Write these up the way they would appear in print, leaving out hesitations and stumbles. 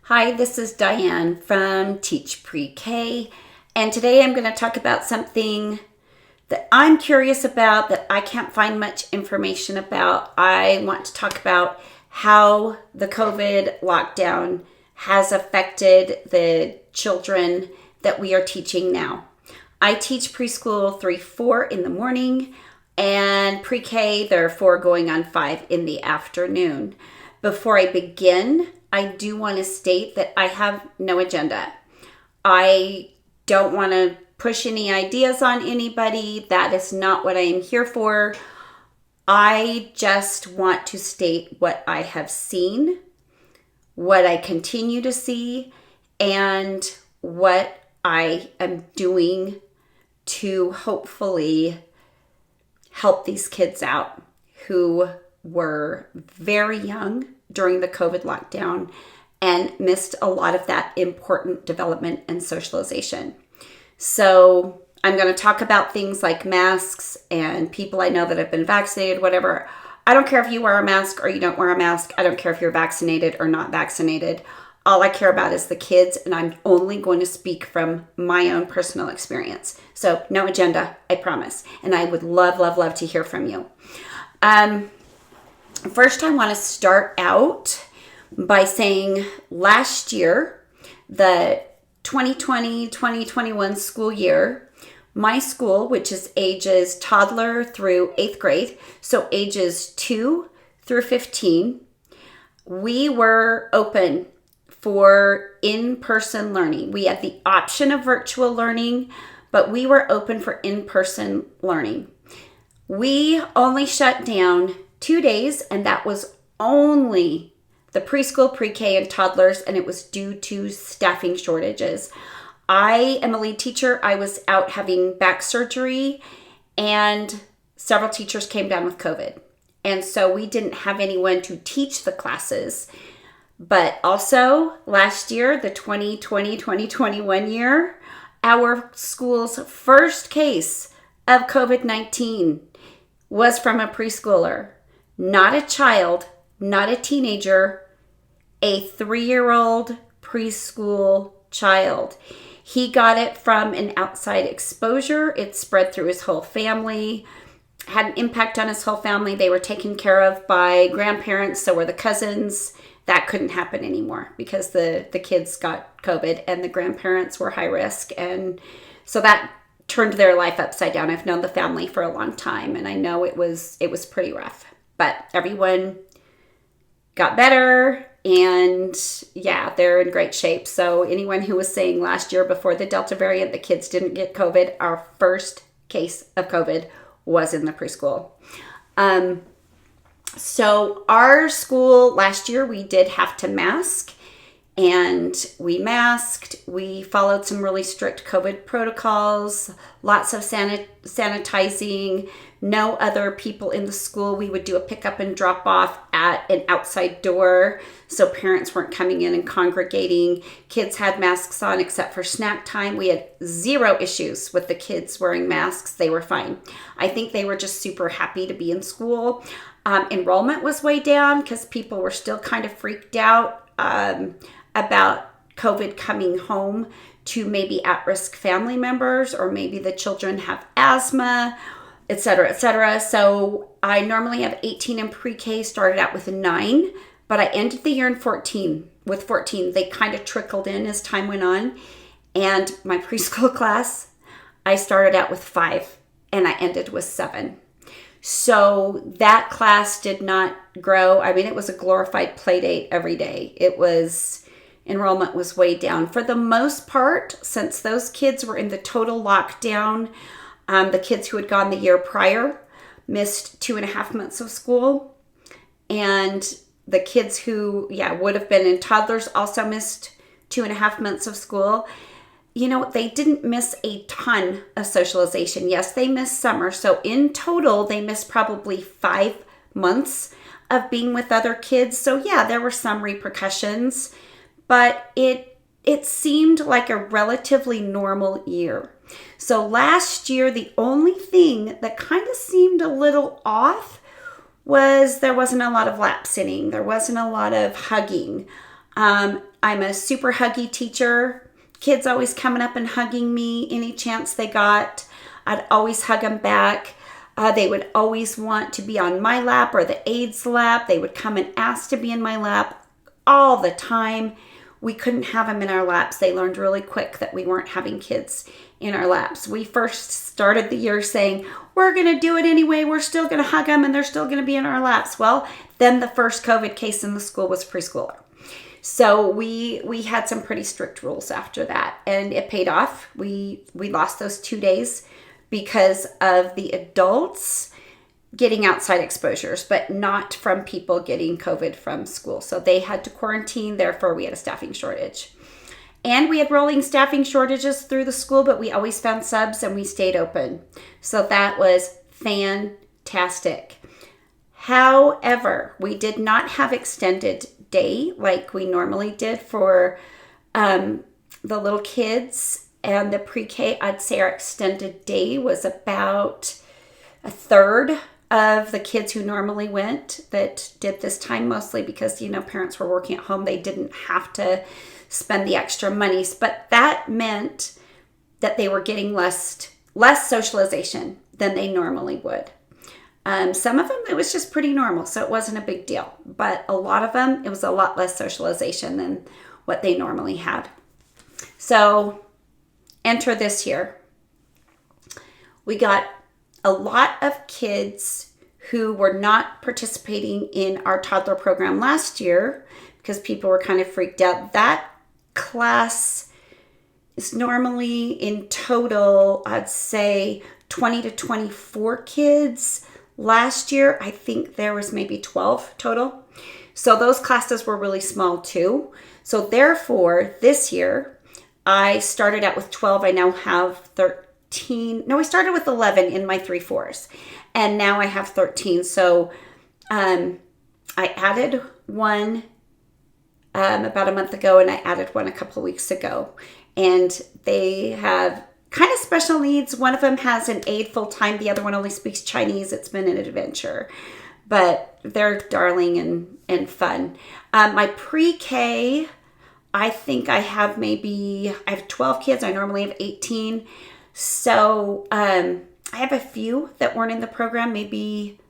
Hi, this is Diane from Teach Pre-K, and today I'm going to talk about something that I'm curious about that I can't find much information about. I want to talk about how the COVID lockdown has affected the children that we are teaching now. I teach preschool 3-4 in the morning, and pre-K, they're 4 going on 5 in the afternoon. Before I begin, I do want to state that I have no agenda. I don't want to push any ideas on anybody. That is not what I am here for. I just want to state what I have seen, what I continue to see, and what I am doing to hopefully help these kids out who were very young during the COVID lockdown and missed a lot of that important development and socialization. So I'm going to talk about things like masks and people I know that have been vaccinated, whatever. I don't care if you wear a mask or you don't wear a mask. I don't care if you're vaccinated or not vaccinated. All I care about is the kids, and I'm only going to speak from my own personal experience. So no agenda, I promise. And I would love, love, love to hear from you. First, I want to start out by saying last year, the 2020-2021 school year, my school, which is ages toddler through 8th grade, so ages 2 through 15, we were open for in-person learning. We had the option of virtual learning, but we were open for in-person learning. We only shut down 2 days, and that was only the preschool, pre-K, and toddlers, and it was due to staffing shortages. I am a lead teacher. I was out having back surgery, and several teachers came down with COVID. And so we didn't have anyone to teach the classes. But also, last year, the 2020-2021 year, our school's first case of COVID-19 was from a preschooler. Not a child, not a teenager, a 3-year-old preschool child. He got it from an outside exposure. It spread through his whole family, had an impact on his whole family. They were taken care of by grandparents, so were the cousins. That couldn't happen anymore because the kids got COVID and the grandparents were high risk. And so that turned their life upside down. I've known the family for a long time, and I know it was pretty rough. But everyone got better, and yeah, they're in great shape. So anyone who was saying last year before the Delta variant the kids didn't get COVID, our first case of COVID was in the preschool. So our school last year, we did have to mask, and we masked. We followed some really strict COVID protocols, lots of sanitizing, no other people in the school. We would do a pickup and drop off at an outside door, so parents weren't coming in and congregating. Kids had masks on except for snack time. We had 0 issues with the kids wearing masks. They were fine. I think they were just super happy to be in school. Enrollment was way down because people were still kind of freaked out about COVID coming home to maybe at-risk family members, or maybe the children have asthma, et cetera, et cetera. So I normally have 18 in pre-K, started out with 9, but I ended the year in 14. With 14, they kind of trickled in as time went on. And my preschool class, I started out with 5, and I ended with 7. So that class did not grow. I mean, it was a glorified play date every day. Enrollment was way down. For the most part, since those kids were in the total lockdown, the kids who had gone the year prior missed 2.5 months of school. And the kids who, would have been in toddlers also missed 2.5 months of school. You know, they didn't miss a ton of socialization. Yes, they missed summer. So in total, they missed probably 5 months of being with other kids. So yeah, there were some repercussions, but it seemed like a relatively normal year. So last year, the only thing that kind of seemed a little off was there wasn't a lot of lap sitting. There wasn't a lot of hugging. I'm a super huggy teacher. Kids always coming up and hugging me any chance they got. I'd always hug them back. They would always want to be on my lap or the aide's lap. They would come and ask to be in my lap all the time. We couldn't have them in our laps. They learned really quick that we weren't having kids in our laps. We first started the year saying, we're going to do it anyway. We're still going to hug them and they're still going to be in our laps. Well, then the first COVID case in the school was preschooler. So we had some pretty strict rules after that, and it paid off. We lost those 2 days because of the adults getting outside exposures, but not from people getting COVID from school. So they had to quarantine, therefore we had a staffing shortage. And we had rolling staffing shortages through the school, but we always found subs and we stayed open. So that was fantastic. However, we did not have extended day like we normally did for the little kids and the pre-K. I'd say our extended day was about a third of the kids who normally went that did this time, mostly because, parents were working at home. They didn't have to spend the extra monies, but that meant that they were getting less socialization than they normally would. Some of them, it was just pretty normal, so it wasn't a big deal. But a lot of them, it was a lot less socialization than what they normally had. So enter this year. We got a lot of kids who were not participating in our toddler program last year because people were kind of freaked out. That class is normally in total, I'd say 20 to 24 kids. Last year, I think there was maybe 12 total. So those classes were really small too. So therefore, this year, I started out with 12. I now have 13. No, I started with 11 in my 3/4s. And now I have 13. So I added one about a month ago, and I added one a couple of weeks ago. And they have kind of special needs. One of them has an aide full time. The other one only speaks Chinese. It's been an adventure, but they're darling and fun. My pre-K, I think I have 12 kids. I normally have 18. So I have a few that weren't in the program, maybe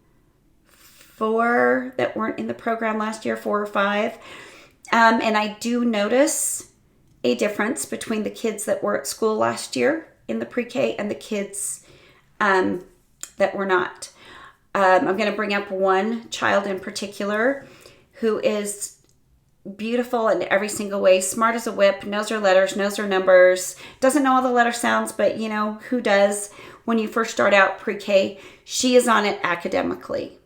4 that weren't in the program last year, 4 or 5. And I do notice a difference between the kids that were at school last year in the pre-K and the kids that were not. I'm going to bring up one child in particular who is beautiful in every single way, smart as a whip, knows her letters, knows her numbers, doesn't know all the letter sounds, but who does when you first start out pre-K? She is on it academically.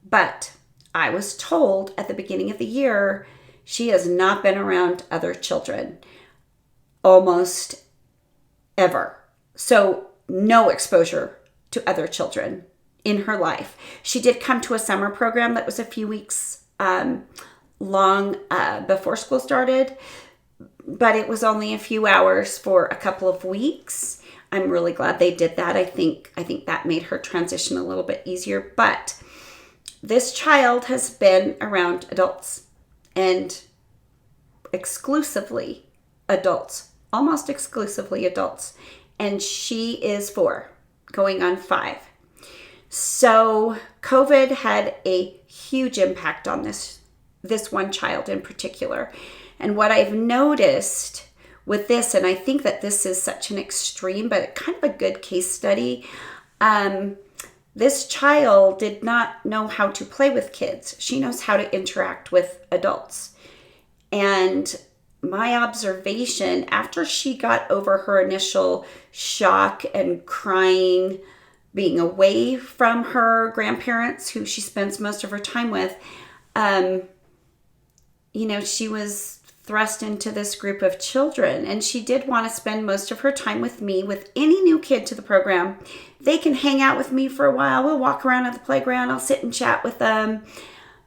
But I was told at the beginning of the year, she has not been around other children almost ever. So no exposure to other children in her life. She did come to a summer program that was a few weeks long before school started, but it was only a few hours for a couple of weeks. I'm really glad they did that. I think that made her transition a little bit easier. But this child has been around adults, and exclusively adults, almost exclusively adults. And she is 4, going on 5. So COVID had a huge impact on this one child in particular. And what I've noticed with this, and I think that this is such an extreme, but kind of a good case study, this child did not know how to play with kids. She knows how to interact with adults. And my observation, after she got over her initial shock and crying, being away from her grandparents, who she spends most of her time with, she was thrust into this group of children, and she did want to spend most of her time with me. With any new kid to the program, they can hang out with me for a while. We'll walk around at the playground. I'll sit and chat with them,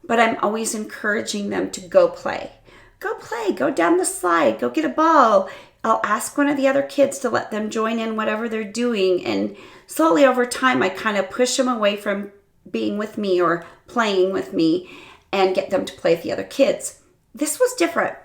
but I'm always encouraging them to go play. Go play, go down the slide, go get a ball. I'll ask one of the other kids to let them join in whatever they're doing. And slowly over time, I kind of push them away from being with me or playing with me and get them to play with the other kids. this was different.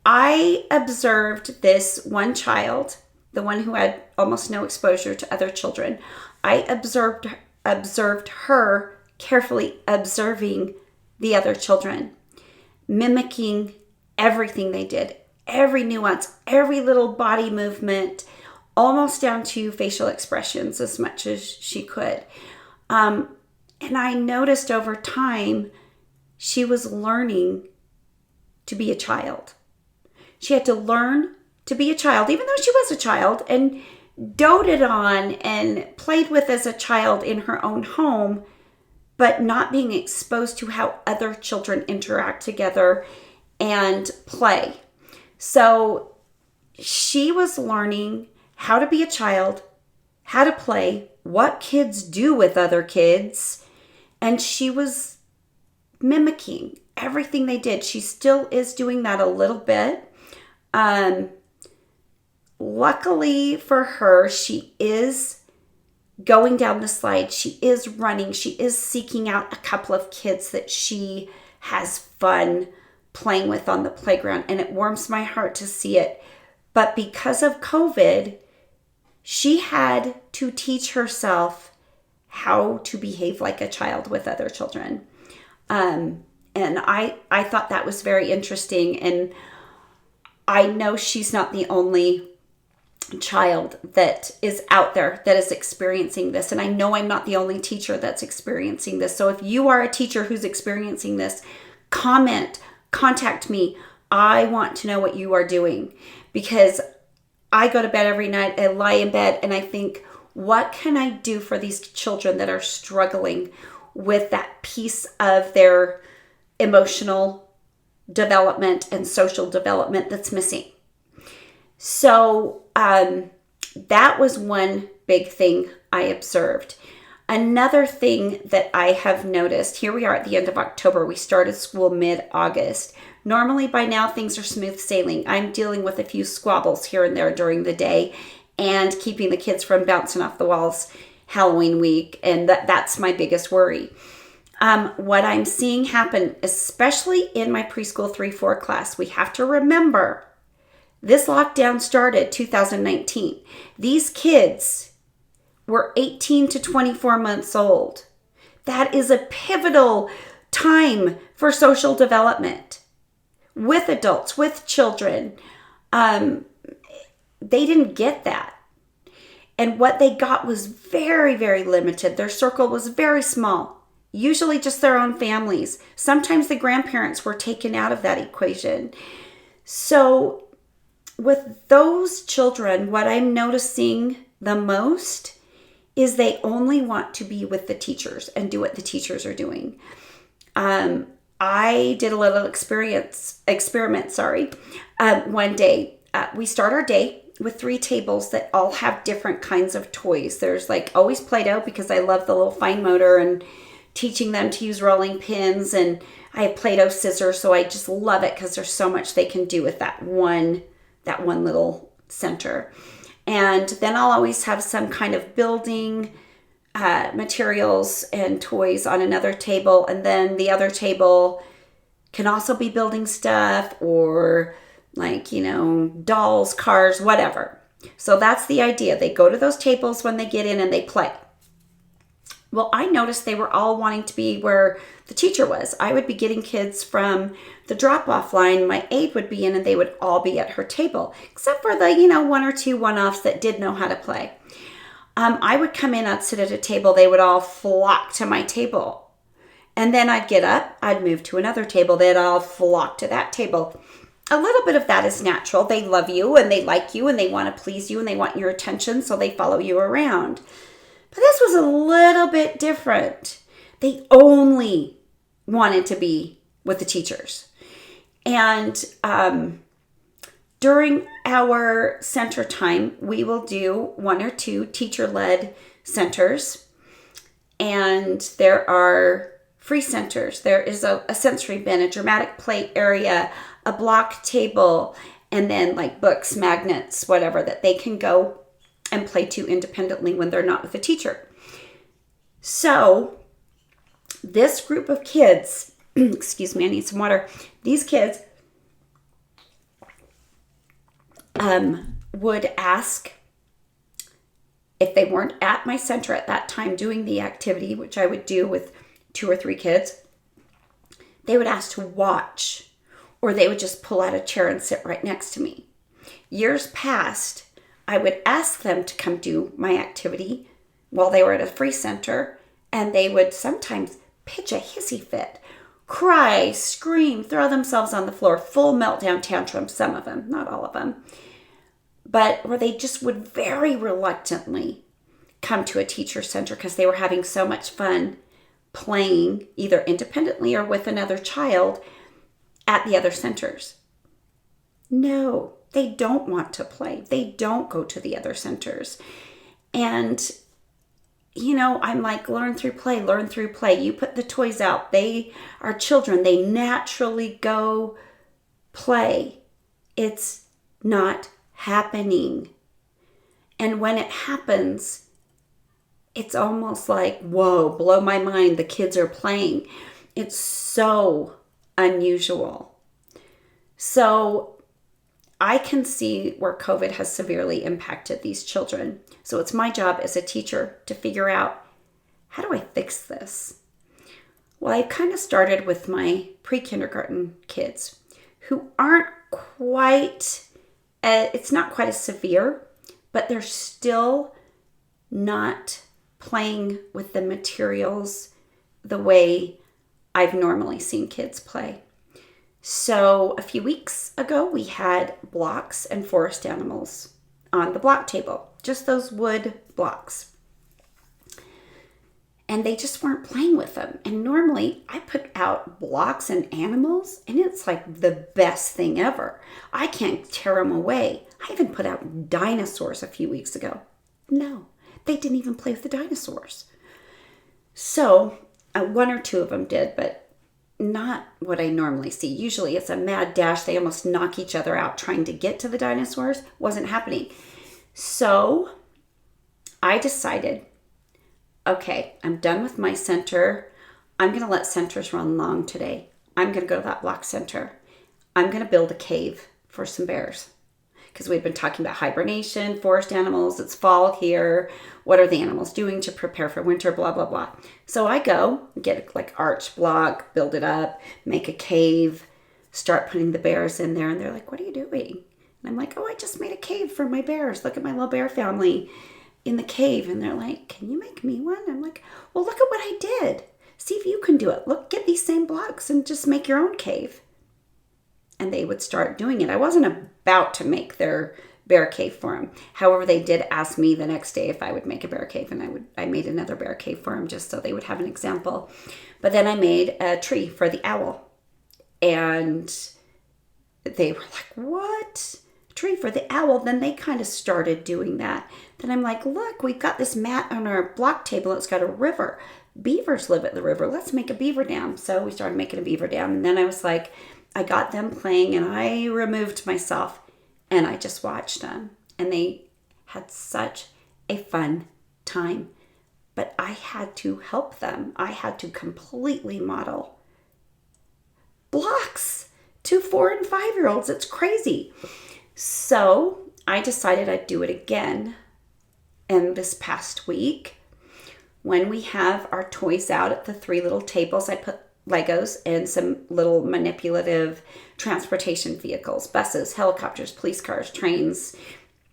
I observed this one child, the one who had almost no exposure to other children. I observed her carefully observing the other children, mimicking everything they did, every nuance, every little body movement, almost down to facial expressions as much as she could. And I noticed over time, she was learning to be a child. She had to learn to be a child, even though she was a child and doted on and played with as a child in her own home, but not being exposed to how other children interact together and play. So she was learning how to be a child, how to play, what kids do with other kids, and she was mimicking everything they did. She still is doing that a little bit. Luckily for her, she is going down the slide. She is running. She is seeking out a couple of kids that she has fun playing with on the playground, and it warms my heart to see it. But because of COVID, she had to teach herself how to behave like a child with other children. And I thought that was very interesting. And I know she's not the only child that is out there that is experiencing this. And I know I'm not the only teacher that's experiencing this. So if you are a teacher who's experiencing this, contact me. I want to know what you are doing, because I go to bed every night, I lie in bed, and I think, what can I do for these children that are struggling with that piece of their emotional development and social development that's missing? So that was one big thing I observed. Another thing that I have noticed, here we are at the end of October. We started school mid-August. Normally by now things are smooth sailing. I'm dealing with a few squabbles here and there during the day and keeping the kids from bouncing off the walls Halloween week. And that's my biggest worry. What I'm seeing happen, especially in my preschool 3-4 class, we have to remember this lockdown started 2019. These kids were 18 to 24 months old. That is a pivotal time for social development with adults, with children. They didn't get that. And what they got was very, very limited. Their circle was very small, usually just their own families. Sometimes the grandparents were taken out of that equation. So with those children, what I'm noticing the most is they only want to be with the teachers and do what the teachers are doing. I did a little experiment, one day. We start our day with 3 tables that all have different kinds of toys. There's like always Play-Doh, because I love the little fine motor and teaching them to use rolling pins. And I have Play-Doh scissors, so I just love it because there's so much they can do with that one little center. And then I'll always have some kind of building materials and toys on another table. And then the other table can also be building stuff or like, dolls, cars, whatever. So that's the idea. They go to those tables when they get in and they play. Well, I noticed they were all wanting to be where the teacher was. I would be getting kids from the drop-off line. My aide would be in and they would all be at her table, except for the, 1 or 2 one-offs that did know how to play. I would come in, I'd sit at a table. They would all flock to my table. And then I'd get up, I'd move to another table. They'd all flock to that table. A little bit of that is natural. They love you and they like you and they want to please you and they want your attention, so they follow you around. But this was a little bit different. They only wanted to be with the teachers. And during our center time, we will do 1 or 2 teacher-led centers. And there are free centers. There is a sensory bin, a dramatic play area, a block table, and then like books, magnets, whatever, that they can go and play to independently when they're not with a teacher. So this group of kids, excuse me, I need some water. These kids would ask if they weren't at my center at that time doing the activity, which I would do with 2 or 3 kids, they would ask to watch, or they would just pull out a chair and sit right next to me. Years past, I would ask them to come do my activity while they were at a free center, and they would sometimes pitch a hissy fit, cry, scream, throw themselves on the floor, full meltdown tantrum, some of them, not all of them. But where they just would very reluctantly come to a teacher center because they were having so much fun playing either independently or with another child at the other centers. No, they don't want to play. They don't go to the other centers. And, I'm like, learn through play, learn through play. You put the toys out. They are children. They naturally go play. It's not happening. And when it happens, it's almost like, whoa, blow my mind. The kids are playing. It's so unusual. So I can see where COVID has severely impacted these children. So it's my job as a teacher to figure out, how do I fix this? Well, I kind of started with my pre-kindergarten kids who aren't quite, it's not quite as severe, but they're still not playing with the materials the way I've normally seen kids play. So a few weeks ago, we had blocks and forest animals on the block table, just those wood blocks. And they just weren't playing with them. And normally I put out blocks and animals, and it's like the best thing ever. I can't tear them away. I even put out dinosaurs a few weeks ago. No, they didn't even play with the dinosaurs. So 1 or 2 of them did, but not what I normally see. Usually it's a mad dash. They almost knock each other out trying to get to the dinosaurs. Wasn't happening. So I decided, okay, I'm done with my center. I'm going to let centers run long today. I'm going to go to that block center. I'm going to build a cave for some bears. Because we've been talking about hibernation, forest animals, it's fall here. What are the animals doing to prepare for winter, blah, blah, blah. So I go, get like arch block, build it up, make a cave, start putting the bears in there. And they're like, what are you doing? And I'm like, oh, I just made a cave for my bears. Look at my little bear family in the cave. And they're like, can you make me one? I'm like, well, look at what I did. See if you can do it. Look, get these same blocks and just make your own cave. And they would start doing it. I wasn't about to make their bear cave for them. However, they did ask me the next day if I would make a bear cave, and I made another bear cave for them just so they would have an example. But then I made a tree for the owl. And they were like, what? A tree for the owl? Then they kind of started doing that. Then I'm like, look, we've got this mat on our block table. It's got a river. Beavers live at the river. Let's make a beaver dam. So we started making a beaver dam. And then I was like, I got them playing and I removed myself and I just watched them. And they had such a fun time. But I had to help them. I had to completely model blocks to 4 and 5-year-olds. It's crazy. So I decided I'd do it again. And this past week, when we have our toys out at the 3 little tables, I put Legos and some little manipulative transportation vehicles, buses, helicopters, police cars, trains.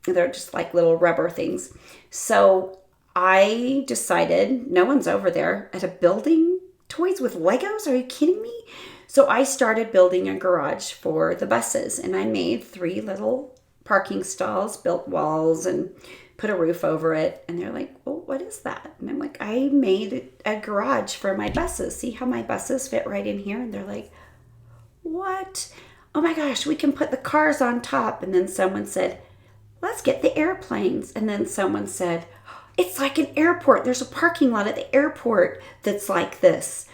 They're just like little rubber things. So I decided, no one's over there at a building toys with Legos. Are you kidding me? So I started building a garage for the buses, and I made 3 little parking stalls, built walls, and put a roof over it. And they're like, well, what is that? And I'm like, I made a garage for my buses. See how my buses fit right in here? And they're like, what? Oh my gosh, we can put the cars on top. And then someone said, let's get the airplanes. And then someone said, it's like an airport. There's a parking lot at the airport that's like this.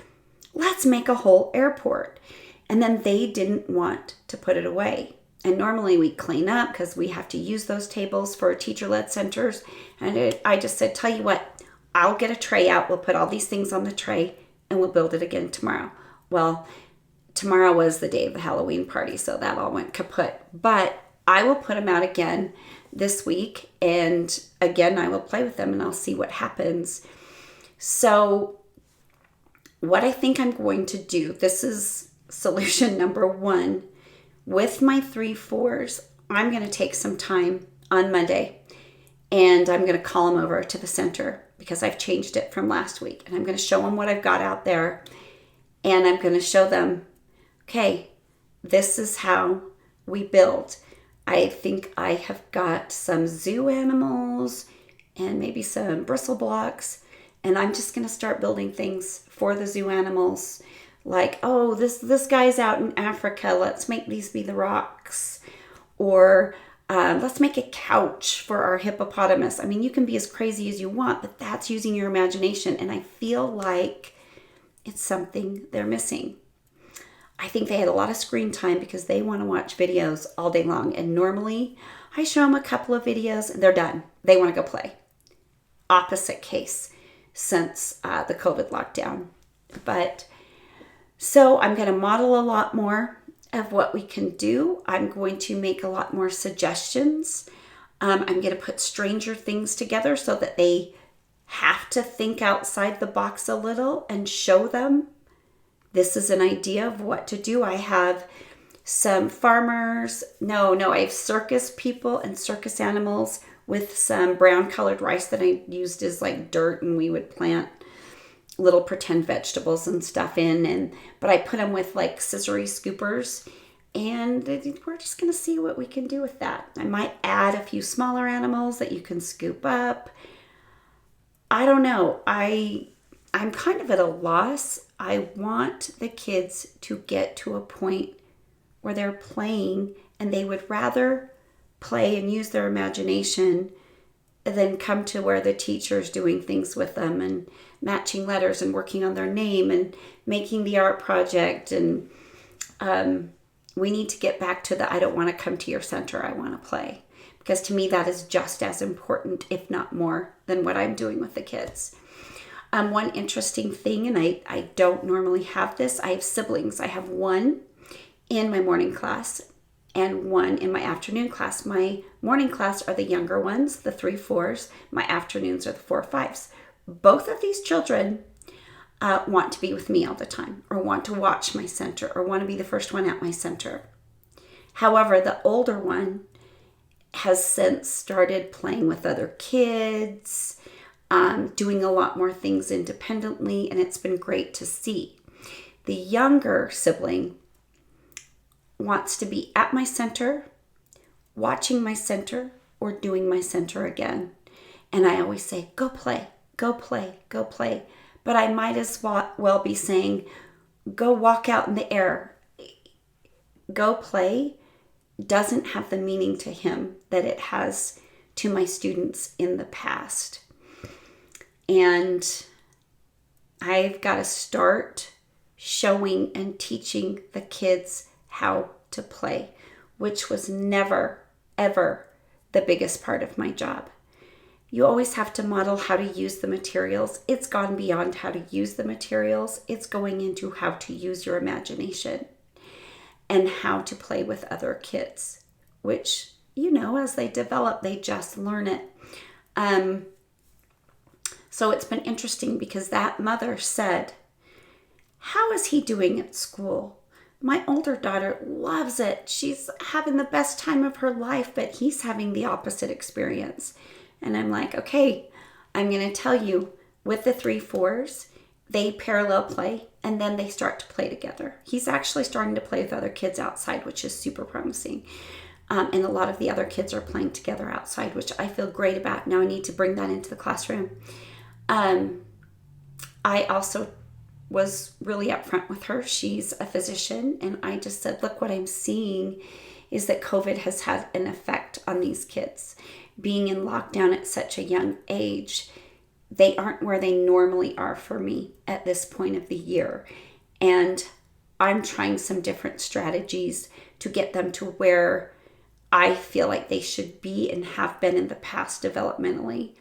Let's make a whole airport. And then they didn't want to put it away. And normally we clean up because we have to use those tables for teacher-led centers. And I just said, tell you what, I'll get a tray out. We'll put all these things on the tray and we'll build it again tomorrow. Well, tomorrow was the day of the Halloween party, so that all went kaput. But I will put them out again this week, and again, I will play with them and I'll see what happens. So what I think I'm going to do, this is solution number 1. With my 3-4s, I'm going to take some time on Monday and I'm going to call them over to the center because I've changed it from last week. And I'm going to show them what I've got out there. And I'm going to show them, okay, this is how we build. I think I have got some zoo animals and maybe some bristle blocks. And I'm just going to start building things for the zoo animals. Like, oh, this guy's out in Africa. Let's make these be the rocks. Or let's make a couch for our hippopotamus. I mean, you can be as crazy as you want, but that's using your imagination. And I feel like it's something they're missing. I think they had a lot of screen time because they want to watch videos all day long. And normally I show them a couple of videos and they're done. They want to go play. Opposite case since the COVID lockdown. But so I'm going to model a lot more of what we can do. I'm going to make a lot more suggestions. I'm going to put stranger things together so that they have to think outside the box a little and show them this is an idea of what to do. I have some farmers. I have circus people and circus animals with some brown colored rice that I used as like dirt, and we would plant little pretend vegetables and stuff in. But I put them with like scissory scoopers, and we're just going to see what we can do with that. I might add a few smaller animals that you can scoop up. I don't know. I'm kind of at a loss. I want the kids to get to a point where they're playing and they would rather play and use their imagination than come to where the teacher's doing things with them and matching letters and working on their name and making the art project. And we need to get back to the I don't want to come to your center, I want to play. Because to me that is just as important, if not more, than what I'm doing with the kids. One interesting thing, and I don't normally have this, I have siblings. I have one in my morning class and one in my afternoon class. My morning class are the younger ones, the 3-4s. My afternoons are the 4-5s. Both of these children want to be with me all the time, or want to watch my center, or want to be the first one at my center. However, the older one has since started playing with other kids, doing a lot more things independently, and it's been great to see. The younger sibling wants to be at my center, watching my center, or doing my center again. And I always say, go play, go play, go play. But I might as well be saying, go walk out in the air. Go play doesn't have the meaning to him that it has to my students in the past. And I've got to start showing and teaching the kids how to play, which was never, ever the biggest part of my job. You always have to model how to use the materials. It's gone beyond how to use the materials. It's going into how to use your imagination and how to play with other kids, which, as they develop, they just learn it. So it's been interesting because that mother said, how is he doing at school? My older daughter loves it. She's having the best time of her life, but he's having the opposite experience. And I'm like, okay, I'm going to tell you, with the 3-4s, they parallel play and then they start to play together. He's actually starting to play with other kids outside, which is super promising. And a lot of the other kids are playing together outside, which I feel great about. Now I need to bring that into the classroom. I also was really upfront with her. She's a physician, and I just said, look, what I'm seeing is that COVID has had an effect on these kids. Being in lockdown at such a young age, they aren't where they normally are for me at this point of the year. And I'm trying some different strategies to get them to where I feel like they should be and have been in the past developmentally.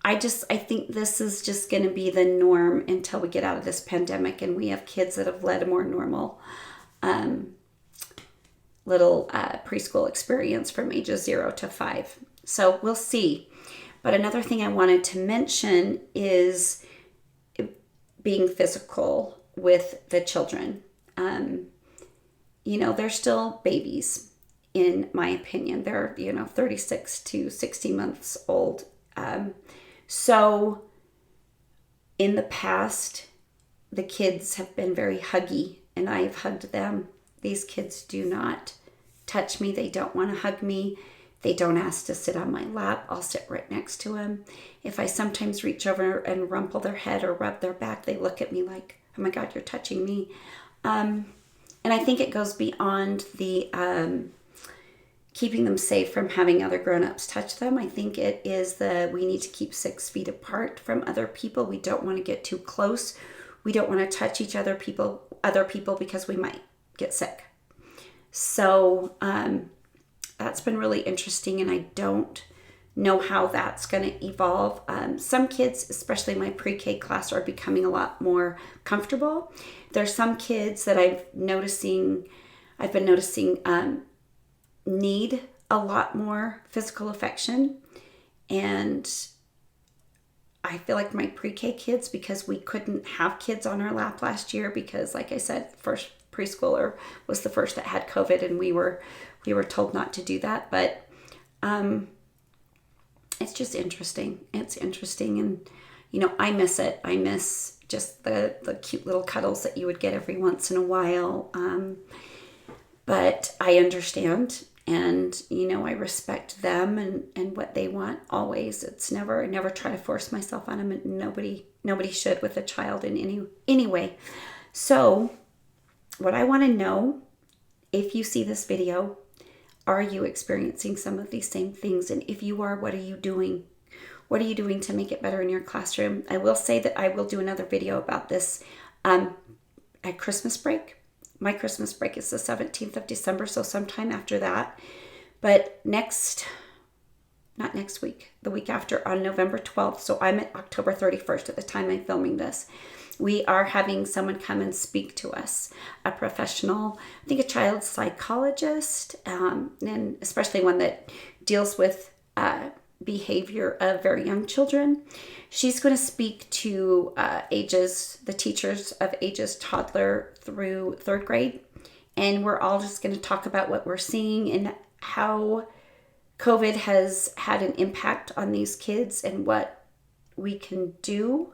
I think this is just going to be the norm until we get out of this pandemic and we have kids that have led a more normal little preschool experience from ages 0 to 5. So we'll see. But another thing I wanted to mention is being physical with the children. They're still babies, in my opinion. They're, 36 to 60 months old. So in the past, the kids have been very huggy, and I've hugged them. These kids do not touch me. They don't want to hug me. They don't ask to sit on my lap. I'll sit right next to them. If I sometimes reach over and rumple their head or rub their back, they look at me like, oh my God, you're touching me. And I think it goes beyond the keeping them safe from having other grown-ups touch them. I think it is we need to keep 6 feet apart from other people. We don't want to get too close. We don't want to touch other people because we might get sick. So that's been really interesting, and I don't know how that's going to evolve. Some kids, especially my pre-K class, are becoming a lot more comfortable. There's some kids that I've been noticing need a lot more physical affection, and I feel like my pre-K kids, because we couldn't have kids on our lap last year because, like I said, first preschooler was the first that had COVID, and we were told not to do that. But it's just interesting. It's interesting, and I miss it. I miss just the cute little cuddles that you would get every once in a while. But I understand, and I respect them and what they want always. I never try to force myself on them, and nobody should with a child in any way. So what I want to know, if you see this video, are you experiencing some of these same things? And if you are, what are you doing? What are you doing to make it better in your classroom? I will say that I will do another video about this at Christmas break. My Christmas break is the 17th of December, so sometime after that. But not next week, the week after, on November 12th, so I'm at October 31st at the time I'm filming this, we are having someone come and speak to us, a professional, I think a child psychologist, and especially one that deals with behavior of very young children. She's going to speak to the teachers of ages toddler through 3rd grade, and we're all just going to talk about what we're seeing and how COVID has had an impact on these kids and what we can do,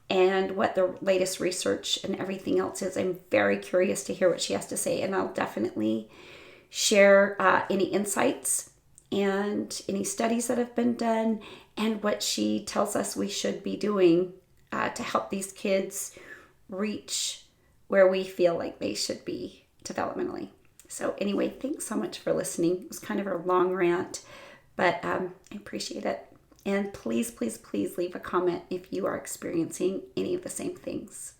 and what the latest research and everything else is. I'm very curious to hear what she has to say, and I'll definitely share any insights and any studies that have been done and what she tells us we should be doing to help these kids reach where we feel like they should be developmentally. So anyway, thanks so much for listening. It was kind of a long rant, but I appreciate it. And please, please, please leave a comment if you are experiencing any of the same things.